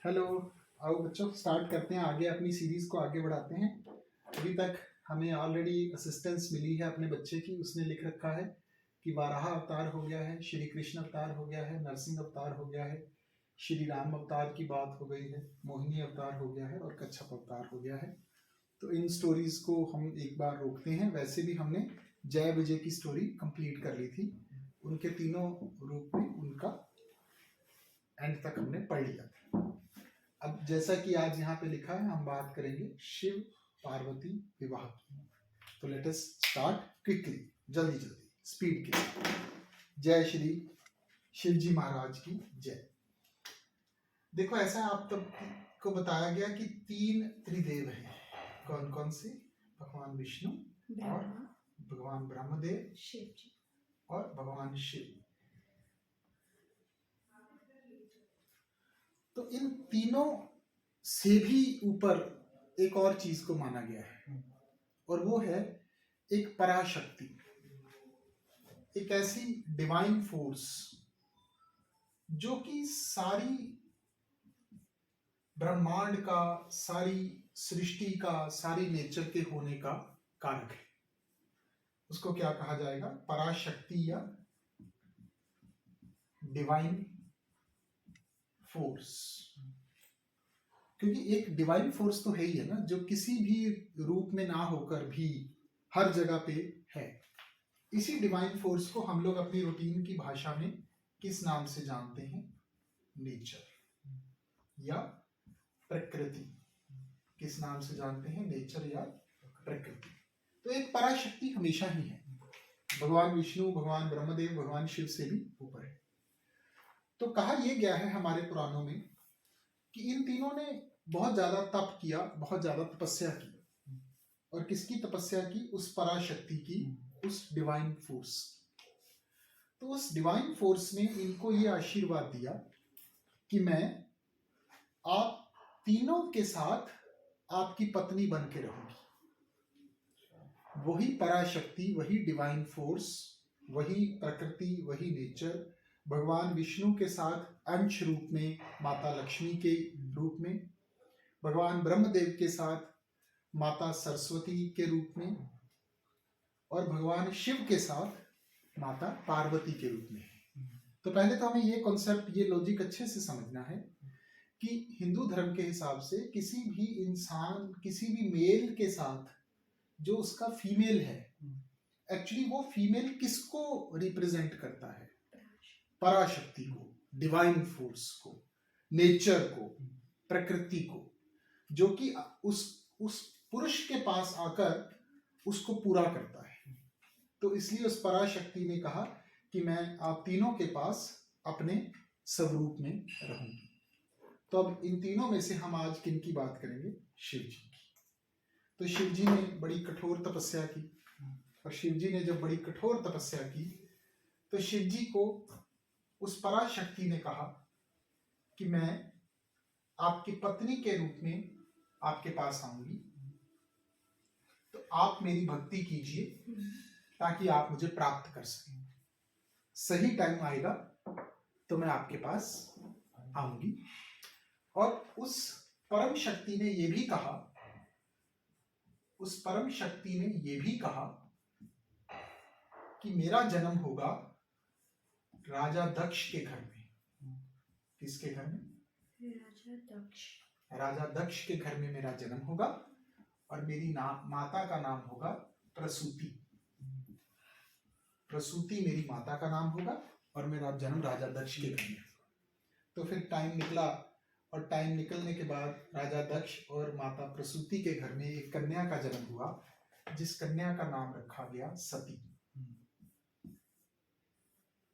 Hello. आओ बच्चों, start करते हैं, आगे अपनी सीरीज को आगे बढ़ाते हैं। अभी तक हमें ऑलरेडी असिस्टेंस मिली है अपने बच्चे की। उसने लिख रखा है कि वाराह अवतार हो गया है, श्री कृष्ण अवतार हो गया है, नरसिंह अवतार हो गया है, श्री राम अवतार की बात हो गई है, मोहिनी अवतार हो गया है और कच्छप अवतार हो गया है। तो इन स्टोरीज को हम एक बार रोकते हैं। वैसे भी हमने जय विजय की स्टोरी कंप्लीट कर ली थी, उनके तीनों रूप में उनका एंड तक हमने पढ़ लिया था। अब जैसा कि आज यहाँ पे लिखा है, हम बात करेंगे शिव पार्वती विवाह की। तो लेट अस स्टार्ट क्विकली, जल्दी जल्दी, स्पीड के साथ। जय श्री शिव जी महाराज की जय। देखो, ऐसा आप तब को बताया गया कि 3 त्रिदेव हैं। कौन कौन से? भगवान विष्णु और भगवान ब्रह्मदेव, शिव जी और भगवान शिव। तो इन तीनों से भी ऊपर एक और चीज को माना गया है, और वो है एक पराशक्ति, एक ऐसी डिवाइन फोर्स जो कि सारी ब्रह्मांड का, सारी सृष्टि का, सारी नेचर के होने का कारक है। उसको क्या कहा जाएगा? पराशक्ति या डिवाइन फोर्स। क्योंकि एक डिवाइन फोर्स तो है ही है ना, जो किसी भी रूप में ना होकर भी हर जगह पे है। इसी डिवाइन फोर्स को हम लोग अपनी रूटीन की भाषा में किस नाम से जानते हैं? नेचर या प्रकृति। किस नाम से जानते हैं? नेचर या प्रकृति। तो एक पराशक्ति हमेशा ही है। भगवान विष्णु, भगवान ब्रह्मदेव, भगवान शिव से भी ऊपर है। तो कहा यह गया है हमारे पुराणों में कि इन तीनों ने बहुत ज्यादा तप किया, बहुत ज्यादा तपस्या की। और किसकी तपस्या की? उस पराशक्ति की, उस डिवाइन फोर्स। तो उस डिवाइन फोर्स ने इनको ये आशीर्वाद दिया कि मैं आप तीनों के साथ आपकी पत्नी बन के रहूंगी। वही पराशक्ति, वही डिवाइन फोर्स, वही प्रकृति, वही नेचर भगवान विष्णु के साथ अंश रूप में माता लक्ष्मी के रूप में, भगवान ब्रह्मदेव के साथ माता सरस्वती के रूप में, और भगवान शिव के साथ माता पार्वती के रूप में। तो पहले तो हमें ये कॉन्सेप्ट, ये लॉजिक अच्छे से समझना है कि हिंदू धर्म के हिसाब से किसी भी इंसान, किसी भी मेल के साथ जो उसका फीमेल है, एक्चुअली वो फीमेल किसको रिप्रेजेंट करता है? पराशक्ति को, डिवाइन फोर्स को, नेचर को, प्रकृति को, जो कि उस पुरुष के पास आकर उसको पूरा करता है। तो इसलिए उस पराशक्ति ने कहा कि मैं आप तीनों के पास अपने स्वरूप में रहूंगी। तो अब इन तीनों में से हम आज किन की बात करेंगे? शिव जी की। तो शिव जी ने बड़ी कठोर तपस्या की, और शिव जी ने जब बड़ी कठोर तपस्या की तो शिव जी को उस पराशक्ति ने कहा कि मैं आपकी पत्नी के रूप में आपके पास आऊंगी, तो आप मेरी भक्ति कीजिए ताकि आप मुझे प्राप्त कर सकें। सही टाइम आएगा तो मैं आपके पास आऊंगी। और उस परम शक्ति ने यह भी कहा, उस परम शक्ति ने यह भी कहा कि मेरा जन्म होगा राजा दक्ष के घर में। किसके घर में? राजा दक्ष। राजा दक्ष के घर में मेरा जन्म होगा, और मेरी माता का नाम होगा प्रसूति। प्रसूति मेरी माता का नाम होगा, और मेरा जन्म राजा दक्ष के घर में। तो फिर टाइम निकला, और टाइम निकलने के बाद राजा दक्ष और माता प्रसूति के घर में एक कन्या का जन्म हुआ, जिस कन्या का नाम रखा गया सती।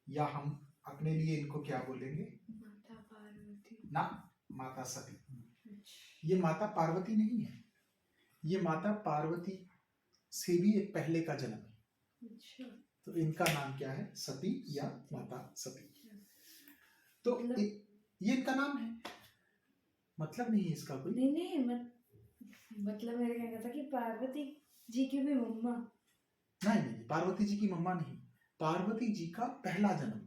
या हम अपने लिए इनको क्या बोलेंगे? माता पार्वती ना, माता सती। ये माता पार्वती नहीं है, ये माता पार्वती से भी एक पहले का जन्म है। तो इनका नाम क्या है? सती या माता सती। तो ये इनका नाम है, मतलब नहीं है इसका कोई। नहीं मतलब मेरे कहना था कि पार्वती जी की भी मम्मा। नहीं, पार्वती जी की मम्मा नहीं, पार्वती जी का पहला जन्म।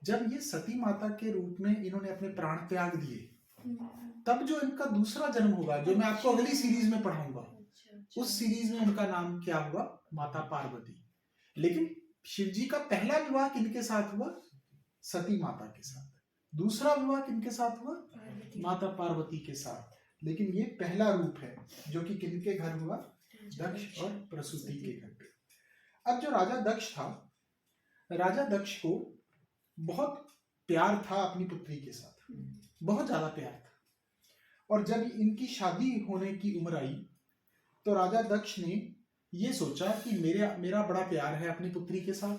जब ये सती माता के रूप में इन्होंने अपने प्राण त्याग दिए, तब जो इनका दूसरा जन्म होगा, जो मैं आपको अगली सीरीज में पढ़ाऊंगा, अच्छा उस सीरीज में उनका नाम क्या हुआ? माता पार्वती। लेकिन शिव जी का पहला विवाह किनके साथ हुआ? सती माता के साथ। दूसरा विवाह किनके साथ हुआ? पार्वती माता पार्वती के साथ। लेकिन ये पहला रूप है जो कि किनके घर हुआ? दक्ष और प्रसूति के घर पे। अब जो राजा दक्ष था, राजा दक्ष को बहुत प्यार था अपनी पुत्री के साथ, बहुत ज्यादा प्यार था। और जब इनकी शादी होने की उम्र आई तो राजा दक्ष ने ये सोचा कि मेरा बड़ा प्यार है अपनी पुत्री के साथ,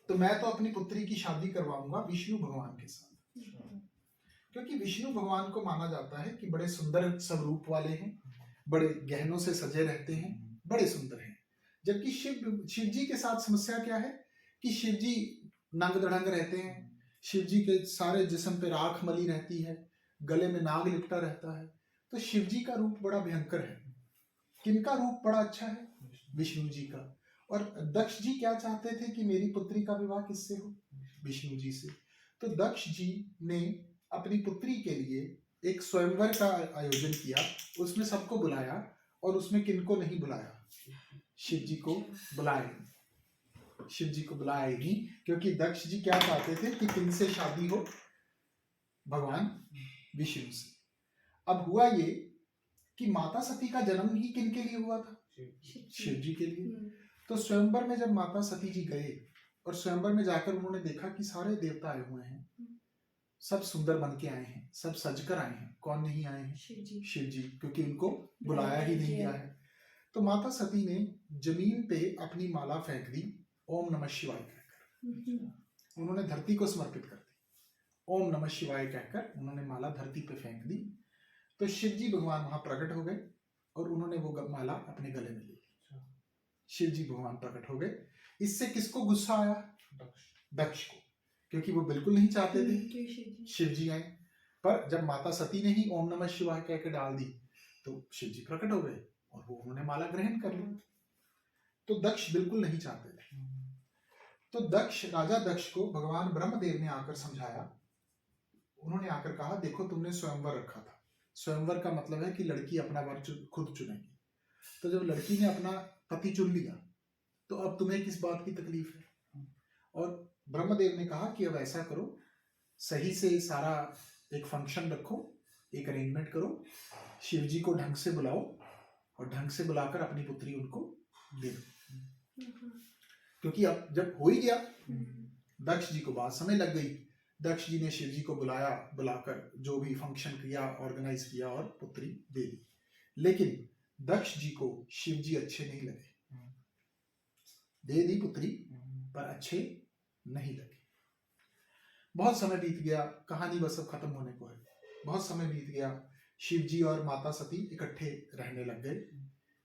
तो मैं तो अपनी पुत्री की शादी करवाऊंगा विष्णु भगवान के साथ। क्योंकि विष्णु भगवान को माना जाता है कि बड़े सुंदर स्वरूप वाले हैं, बड़े गहनों से सजे रहते हैं, बड़े सुंदर हैं। जबकि शिव जी के साथ समस्या क्या है कि शिव जी नंग दड़ंग रहते हैं, शिव जी के सारे जिस्म पे राख मली रहती है, गले में नाग लिपटा रहता है। तो शिव जी का रूप बड़ा भयंकर है। किनका रूप बड़ा अच्छा है? विष्णु जी का। और दक्ष जी क्या चाहते थे कि मेरी पुत्री का विवाह किससे हो? विष्णु जी से। तो दक्ष जी ने अपनी पुत्री के लिए एक स्वयंवर का आयोजन किया, उसमें सबको बुलाया, और उसमें किनको नहीं बुलाया? शिव जी को बुलाया। शिव जी को बुलाया ही नहीं, क्योंकि दक्ष जी क्या चाहते थे कि किनसे शादी हो? भगवान विष्णु से। अब हुआ ये कि माता सती का जन्म ही किनके लिए हुआ था? शिव जी के लिए। तो स्वयंवर में जब माता सती जी गए और स्वयंवर में जाकर उन्होंने देखा कि सारे देवता आए हुए हैं, सब सुंदर बन के आए हैं, सब सजकर आए हैं। कौन नहीं आए हैं? शिव जी, क्योंकि उनको बुलाया ही नहीं गया है। तो माता सती ने जमीन पे अपनी माला फेंक दी, ओम नमः शिवाय कहकर। उन्होंने धरती को समर्पित कर दी। ओम नमः शिवाय कहकर उन्होंने माला धरती पे फेंक दी। तो शिव जी भगवान वहां प्रकट हो गए और उन्होंने वो माला अपने गले में ली। शिव जी भगवान प्रकट हो गए। इससे किसको गुस्सा आया? दक्ष को, क्योंकि वो बिल्कुल नहीं चाहते थे शिव जी आए। पर जब माता सती ने ही ओम नमः शिवाय कह के डाल दी तो शिव जी प्रकट हो गए और वो उन्होंने माला ग्रहण कर ली। तो दक्ष बिल्कुल नहीं चाहते थे। तो राजा दक्ष को भगवान ब्रह्मदेव ने आकर समझाया। उन्होंने आकर कहा, देखो तुमने स्वयंवर रखा था। स्वयंवर का मतलब है कि लड़की अपना वर खुद चुनेगी। तो जब लड़की ने अपना पति चुन लिया तो अब तुम्हें किस बात की तकलीफ है? और ब्रह्मदेव ने कहा कि अब ऐसा करो, सही से सारा एक फंक्शन रखो, एक अरेंजमेंट करो, शिव जी को ढंग से बुलाओ और ढंग से बुलाकर अपनी पुत्री उनको दे दो। क्योंकि अब जब हो ही गया, दक्ष जी को बात समझ लग गई। दक्ष जी ने शिव जी को बुलाकर जो भी फंक्शन किया, ऑर्गेनाइज किया और पुत्री दे दी। लेकिन दक्ष जी को शिव जी अच्छे नहीं लगे। दे दी पुत्री पर अच्छे नहीं लगे। बहुत समय बीत गया, कहानी बस अब खत्म होने को है। बहुत समय बीत गया, शिव जी और माता सती इकट्ठे रहने लग गए।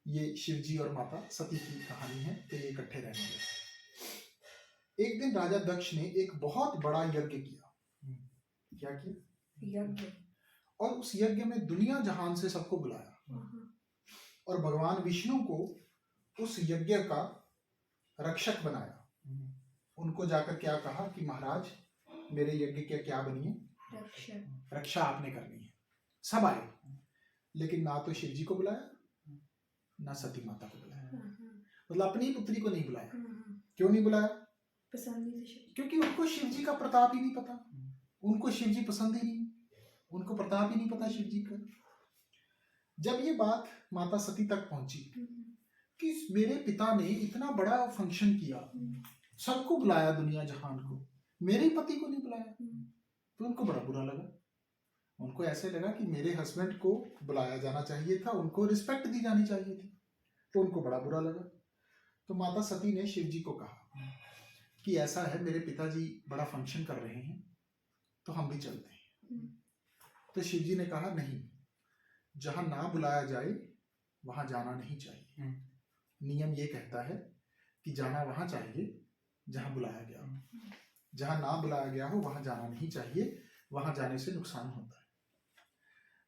ये शिव जी और माता सती की कहानी है, तो ये इकट्ठे रहने लगे। एक दिन राजा दक्ष ने एक बहुत बड़ा यज्ञ किया। क्या किया? यज्ञ। और उस यज्ञ में दुनिया जहान से सबको बुलाया और भगवान विष्णु को उस यज्ञ का रक्षक बनाया। उनको जाकर क्या कहा कि महाराज मेरे यज्ञ के क्या बनिए? रक्षा आपने करनी है। सब आए, लेकिन ना तो शिव जी को बुलाया ना सती माता को बुलाया। मतलब अपनी पुत्री को नहीं बुलाया। क्यों नहीं बुलाया? पसंद नहीं थे। क्योंकि उनको शिव जी का प्रताप ही नहीं पता। उनको शिव जी पसंद ही नहीं, उनको प्रताप ही नहीं पता शिव जी का। जब ये बात माता सती तक पहुंची कि मेरे पिता ने इतना बड़ा फंक्शन किया, सबको बुलाया दुनिया जहान को, मेरे पति को नहीं बुलाया, तो उनको बड़ा बुरा लगा। उनको ऐसे लगा कि मेरे हस्बैंड को बुलाया जाना चाहिए था, उनको रिस्पेक्ट दी जानी चाहिए थी, तो उनको बड़ा बुरा लगा। तो माता सती ने शिव जी को कहा कि ऐसा है, मेरे पिताजी बड़ा फंक्शन कर रहे हैं, तो हम भी चलते हैं। तो शिव जी ने कहा नहीं, जहां ना बुलाया जाए वहां जाना नहीं चाहिए। नियम ये कहता है कि जाना वहां चाहिए जहां बुलाया गया हो। जहां ना बुलाया गया हो वहां जाना नहीं चाहिए, वहां जाने से नुकसान होता है।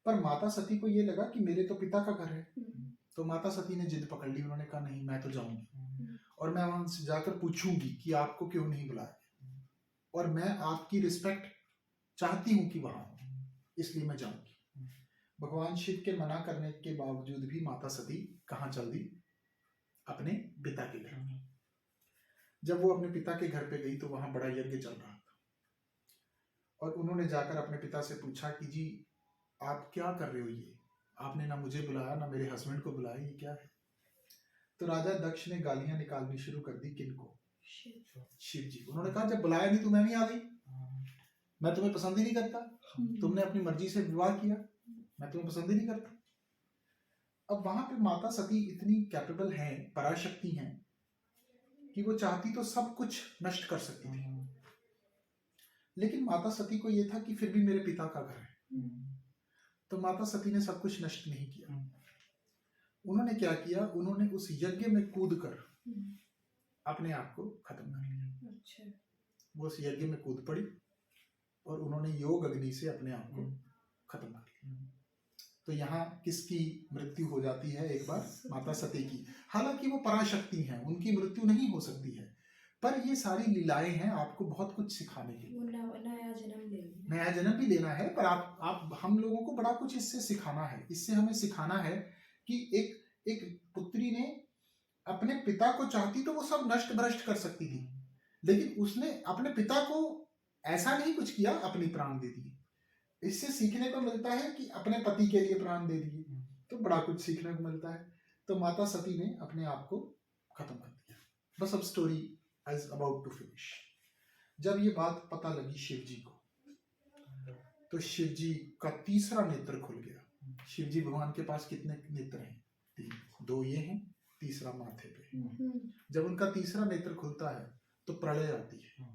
पर माता सती को ये लगा कि मेरे तो पिता का घर है, तो माता सती ने जिद पकड़ ली। उन्होंने कहा नहीं, मैं तो जाऊंगी और मैं वहां से जाकर पूछूंगी कि आपको क्यों नहीं बुलाया, और मैं आपकी रिस्पेक्ट चाहती हूं कि वहां हो। इसलिए मैं जाऊंगी। भगवान शिव के मना करने के बावजूद भी माता सती कहाँ चल दी? अपने पिता के घर। जब वो अपने पिता के घर पे गई तो वहां बड़ा यज्ञ चल रहा था, और उन्होंने जाकर अपने पिता से पूछा कि जी आप क्या कर रहे हो, ये आपने ना मुझे बुलाया ना मेरे हस्बैंड को बुलाया, ये क्या है? तो राजा दक्ष ने गालियां निकालनी शुरू कर दी। किनको? शिव जी। उन्होंने कहा जब बुलाया नहीं तो मैं नहीं आ गई, मैं तुम्हें पसंद ही नहीं करता, तुमने अपनी मर्जी से विवाह किया, मैं तुम्हें पसंद ही नहीं करता। अब वहां पे माता सती इतनी कैपेबल हैं, पराशक्ति हैं, कि वो चाहती तो सब कुछ नष्ट कर सकती थी, लेकिन माता सती को ये था कि फिर भी मेरे पिता का घर है। तो माता सती ने सब कुछ नष्ट नहीं किया। उन्होंने क्या किया? उन्होंने उस यज्ञ में कूद कर अपने आप को खत्म कर लिया। अच्छा। वो उस यज्ञ में कूद पड़ी और उन्होंने योग अग्नि से अपने आप को खत्म कर लिया। तो यहाँ किसकी मृत्यु हो जाती है? एक बार माता सती की। हालांकि वो पराशक्ति हैं, उनकी मृत्यु नहीं हो सकती है, पर ये सारी लीलाएं हैं आपको बहुत कुछ सिखाने के लिए। नया जन्म लेना, नया जन्म भी लेना है, पर आप हम लोगों को बड़ा कुछ इससे सिखाना है। इससे हमें सिखाना है कि एक पुत्री ने अपने पिता को चाहती तो वो सब नष्ट भ्रष्ट कर सकती थी, लेकिन उसने अपने पिता को ऐसा नहीं कुछ किया, अपनी प्राण दे दिए। इससे सीखने को मिलता है कि अपने पति के लिए प्राण दे दिए, तो बड़ा कुछ सीखने को मिलता है। तो माता सती ने अपने आप को खत्म कर दिया। बस अब story is about to finish. जब ये बात पता लगी शिव जी को, तो शिव जी का तीसरा नेत्र खुल गया। शिव जी भगवान के पास कितने नेत्र हैं? 3। 2 ये हैं, तीसरा माथे पे। जब उनका तीसरा नेत्र खुलता है तो प्रलय आती है,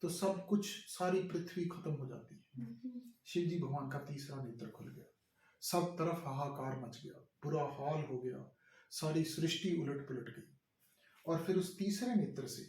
तो सब कुछ, सारी पृथ्वी खत्म हो जाती है। शिव जी भगवान का तीसरा नेत्र खुल गया, सब तरफ हाहाकार मच गया, बुरा हाल हो गया, सारी सृष्टि उलट पुलट गई। और फिर उस तीसरे नेत्र से